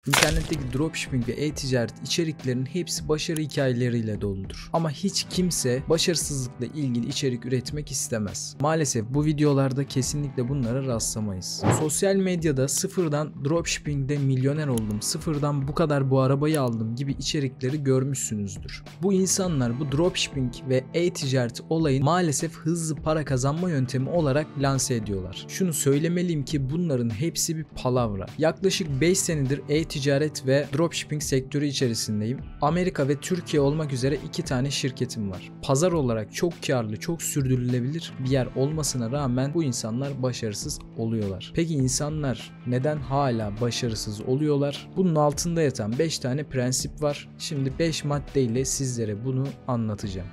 İnternetteki dropshipping ve e-ticaret içeriklerinin hepsi başarı hikayeleriyle doludur. Ama hiç kimse başarısızlıkla ilgili içerik üretmek istemez. Maalesef bu videolarda kesinlikle bunlara rastlamayız. Sosyal medyada sıfırdan dropshipping'de milyoner oldum, sıfırdan bu kadar bu arabayı aldım gibi içerikleri görmüşsünüzdür. Bu insanlar bu dropshipping ve e-ticaret olayını maalesef hızlı para kazanma yöntemi olarak lanse ediyorlar. Şunu söylemeliyim ki bunların hepsi bir palavra. Yaklaşık 5 senedir e-ticaret ve dropshipping sektörü içerisindeyim. Amerika ve Türkiye olmak üzere 2 tane şirketim var. Pazar olarak çok karlı, çok sürdürülebilir bir yer olmasına rağmen bu insanlar başarısız oluyorlar. Peki insanlar neden hala başarısız oluyorlar? Bunun altında yatan 5 tane prensip var. Şimdi 5 maddeyle sizlere bunu anlatacağım.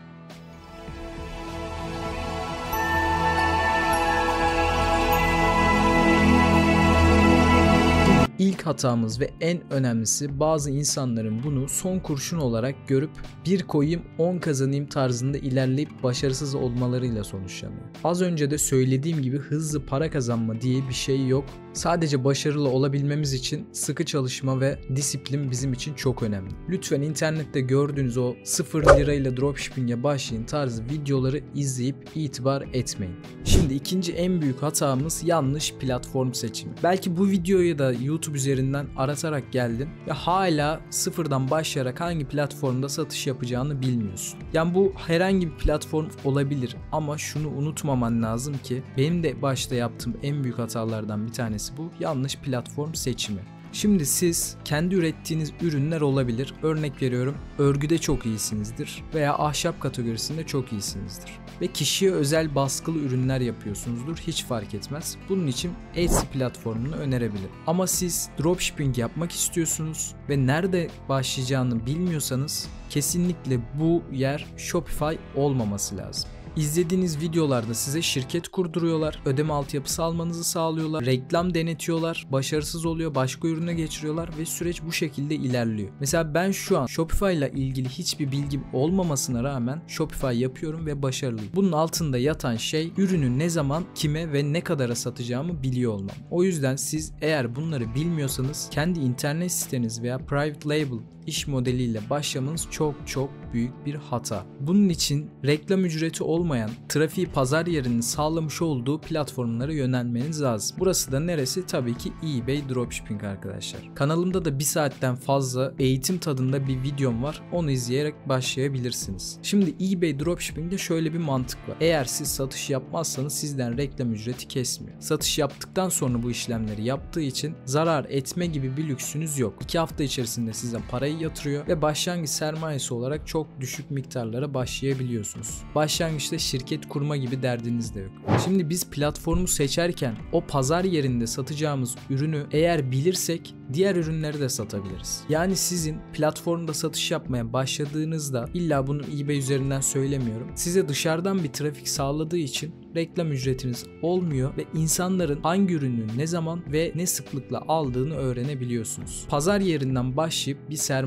İlk hatamız ve en önemlisi, bazı insanların bunu son kurşun olarak görüp bir koyayım 10 kazanayım tarzında ilerleyip başarısız olmalarıyla sonuçlanıyor. Az önce de söylediğim gibi hızlı para kazanma diye bir şey yok. Sadece başarılı olabilmemiz için sıkı çalışma ve disiplin bizim için çok önemli. Lütfen internette gördüğünüz o 0 lirayla dropshipping'e başlayın tarzı videoları izleyip itibar etmeyin. Şimdi ikinci en büyük hatamız yanlış platform seçimi. Belki bu videoyu da YouTube üzerinden aratarak geldin ve hala sıfırdan başlayarak hangi platformda satış yapacağını bilmiyorsun. Yani bu herhangi bir platform olabilir ama şunu unutmaman lazım ki benim de başta yaptığım en büyük hatalardan bir tanesi bu: yanlış platform seçimi. Şimdi siz kendi ürettiğiniz ürünler olabilir. Örnek veriyorum, örgüde çok iyisinizdir veya ahşap kategorisinde çok iyisinizdir. Ve kişiye özel baskılı ürünler yapıyorsunuzdur. Hiç fark etmez. Bunun için Etsy platformunu önerebilirim. Ama siz dropshipping yapmak istiyorsunuz ve nerede başlayacağını bilmiyorsanız kesinlikle bu yer Shopify olmaması lazım. İzlediğiniz videolarda size şirket kurduruyorlar, ödeme altyapısı almanızı sağlıyorlar, reklam denetiyorlar, başarısız oluyor, başka ürüne geçiriyorlar ve süreç bu şekilde ilerliyor. Mesela ben şu an Shopify ile ilgili hiçbir bilgim olmamasına rağmen Shopify yapıyorum ve başarılıyım. Bunun altında yatan şey, ürünü ne zaman, kime ve ne kadara satacağımı biliyor olmam. O yüzden siz eğer bunları bilmiyorsanız kendi internet siteniz veya private label iş modeliyle başlamanız çok büyük bir hata. Bunun için reklam ücreti olmayan, trafiği pazar yerinin sağlamış olduğu platformlara yönelmeniz lazım. Burası da neresi? Tabii ki eBay Dropshipping arkadaşlar. Kanalımda da 1 saatten fazla eğitim tadında bir videom var. Onu izleyerek başlayabilirsiniz. Şimdi eBay Dropshipping'de şöyle bir mantık var. Eğer siz satış yapmazsanız sizden reklam ücreti kesmiyor. Satış yaptıktan sonra bu işlemleri yaptığı için zarar etme gibi bir lüksünüz yok. 2 hafta içerisinde size parayı yatırıyor ve başlangıç sermayesi olarak çok düşük miktarlara başlayabiliyorsunuz. Başlangıçta şirket kurma gibi derdiniz de yok. Şimdi biz platformu seçerken o pazar yerinde satacağımız ürünü eğer bilirsek diğer ürünleri de satabiliriz. Yani sizin platformda satış yapmaya başladığınızda, illa bunu eBay üzerinden söylemiyorum, size dışarıdan bir trafik sağladığı için reklam ücretiniz olmuyor ve insanların hangi ürünü ne zaman ve ne sıklıkla aldığını öğrenebiliyorsunuz. Pazar yerinden başlayıp bir sermaye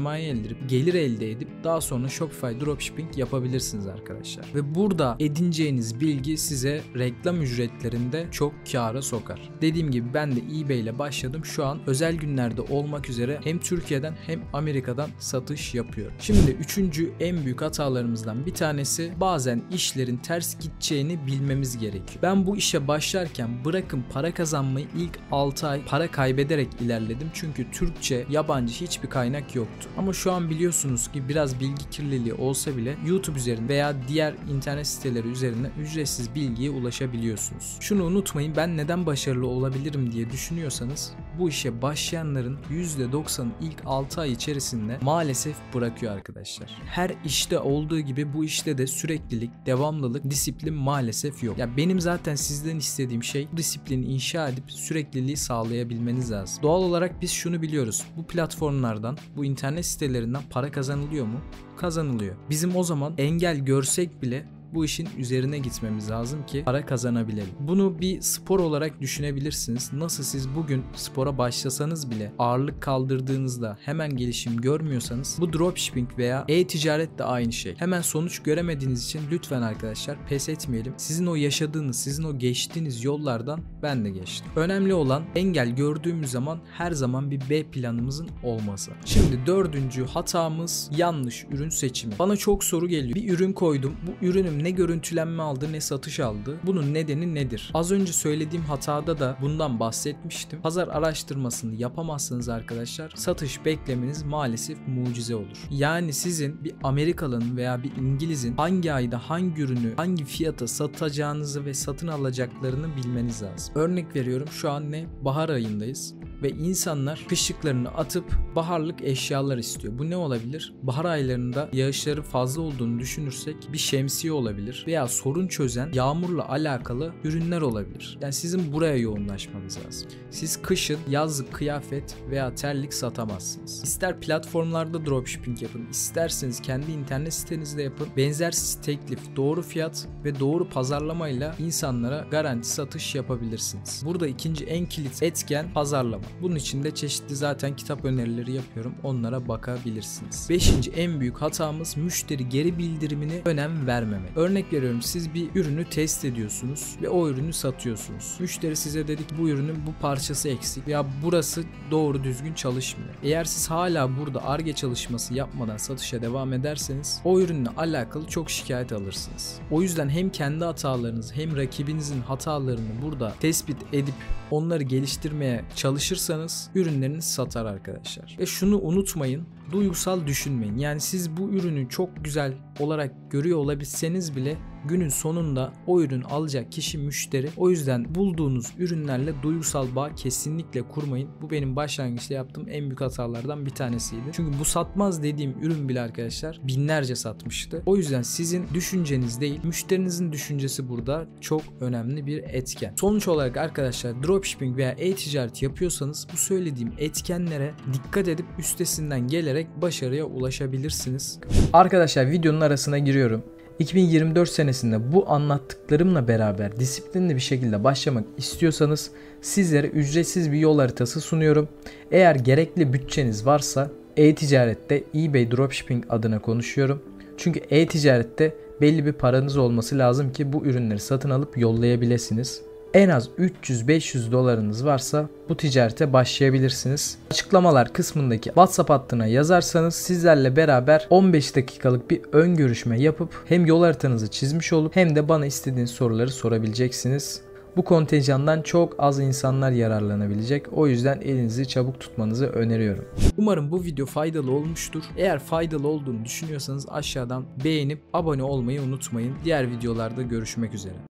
gelir elde edip daha sonra Shopify Dropshipping yapabilirsiniz arkadaşlar. Ve burada edineceğiniz bilgi size reklam ücretlerinde çok kâra sokar. Dediğim gibi ben de eBay ile başladım. Şu an özel günlerde olmak üzere hem Türkiye'den hem Amerika'dan satış yapıyorum. Şimdi 3. en büyük hatalarımızdan bir tanesi, bazen işlerin ters gideceğini bilmemiz gerekiyor. Ben bu işe başlarken bırakın para kazanmayı, ilk 6 ay para kaybederek ilerledim. Çünkü Türkçe, yabancı hiçbir kaynak yoktu. Ama şu an biliyorsunuz ki biraz bilgi kirliliği olsa bile YouTube üzerinde veya diğer internet siteleri üzerinden ücretsiz bilgiye ulaşabiliyorsunuz. Şunu unutmayın, ben neden başarılı olabilirim diye düşünüyorsanız bu işe başlayanların %90'ı ilk 6 ay içerisinde maalesef bırakıyor arkadaşlar. Her işte olduğu gibi bu işte de süreklilik, devamlılık, disiplin maalesef yok. Ya benim zaten sizden istediğim şey, bu disiplini inşa edip sürekliliği sağlayabilmeniz lazım. Doğal olarak biz şunu biliyoruz. Bu platformlardan, bu internet sitelerinden para kazanılıyor mu? Kazanılıyor. Bizim o zaman engel görsek bile bu işin üzerine gitmemiz lazım ki para kazanabilelim. Bunu bir spor olarak düşünebilirsiniz. Nasıl siz bugün spora başlasanız bile ağırlık kaldırdığınızda hemen gelişim görmüyorsanız, bu dropshipping veya e-ticaret de aynı şey. Hemen sonuç göremediğiniz için lütfen arkadaşlar pes etmeyelim. Sizin o yaşadığınız, sizin o geçtiğiniz yollardan ben de geçtim. Önemli olan engel gördüğümüz zaman her zaman bir B planımızın olması. Şimdi dördüncü hatamız yanlış ürün seçimi. Bana çok soru geliyor. Bir ürün koydum. Bu ürünüm ne görüntülenme aldı ne satış aldı. Bunun nedeni nedir? Az önce söylediğim hatada da bundan bahsetmiştim. Pazar araştırmasını yapamazsanız arkadaşlar satış beklemeniz maalesef mucize olur. Yani sizin bir Amerikalı'nın veya bir İngiliz'in hangi ayda hangi ürünü hangi fiyata satacağınızı ve satın alacaklarını bilmeniz lazım. Örnek veriyorum, şu an ne? Bahar ayındayız. Ve insanlar kışlıklarını atıp baharlık eşyalar istiyor. Bu ne olabilir? Bahar aylarında yağışları fazla olduğunu düşünürsek bir şemsiye olabilir veya sorun çözen yağmurla alakalı ürünler olabilir. Yani sizin buraya yoğunlaşmanız lazım. Siz kışın yazlık kıyafet veya terlik satamazsınız. İster platformlarda dropshipping yapın, isterseniz kendi internet sitenizde yapın. Benzersiz teklif, doğru fiyat ve doğru pazarlamayla insanlara garanti satış yapabilirsiniz. Burada ikinci en kilit etken pazarlama. Bunun için de çeşitli zaten kitap önerileri yapıyorum. Onlara bakabilirsiniz. Beşinci en büyük hatamız müşteri geri bildirimine önem vermemek. Örnek veriyorum, siz bir ürünü test ediyorsunuz ve o ürünü satıyorsunuz. Müşteri size dedi ki bu ürünün bu parçası eksik veya burası doğru düzgün çalışmıyor. Eğer siz hala burada Ar-Ge çalışması yapmadan satışa devam ederseniz o ürünle alakalı çok şikayet alırsınız. O yüzden hem kendi hatalarınızı hem rakibinizin hatalarını burada tespit edip onları geliştirmeye çalışırsanız ürünleriniz satar arkadaşlar. Ve şunu unutmayın, duygusal düşünmeyin. Yani siz bu ürünü çok güzel olarak görüyor olabilseniz bile günün sonunda o ürün alacak kişi müşteri. O yüzden bulduğunuz ürünlerle duygusal bağ kesinlikle kurmayın. Bu benim başlangıçta yaptığım en büyük hatalardan bir tanesiydi. Çünkü bu satmaz dediğim ürün bile arkadaşlar binlerce satmıştı. O yüzden sizin düşünceniz değil, müşterinizin düşüncesi burada çok önemli bir etken. Sonuç olarak arkadaşlar dropshipping veya e-ticaret yapıyorsanız bu söylediğim etkenlere dikkat edip üstesinden gelerek başarıya ulaşabilirsiniz. Arkadaşlar videonun arasına giriyorum. 2024 senesinde bu anlattıklarımla beraber disiplinli bir şekilde başlamak istiyorsanız sizlere ücretsiz bir yol haritası sunuyorum. Eğer gerekli bütçeniz varsa e-ticarette eBay Dropshipping adına konuşuyorum. Çünkü e-ticarette belli bir paranız olması lazım ki bu ürünleri satın alıp yollayabilirsiniz. En az 300-500 dolarınız varsa bu ticarete başlayabilirsiniz. Açıklamalar kısmındaki WhatsApp hattına yazarsanız sizlerle beraber 15 dakikalık bir ön görüşme yapıp hem yol haritanızı çizmiş olup hem de bana istediğiniz soruları sorabileceksiniz. Bu kontenjandan çok az insanlar yararlanabilecek. O yüzden elinizi çabuk tutmanızı öneriyorum. Umarım bu video faydalı olmuştur. Eğer faydalı olduğunu düşünüyorsanız aşağıdan beğenip abone olmayı unutmayın. Diğer videolarda görüşmek üzere.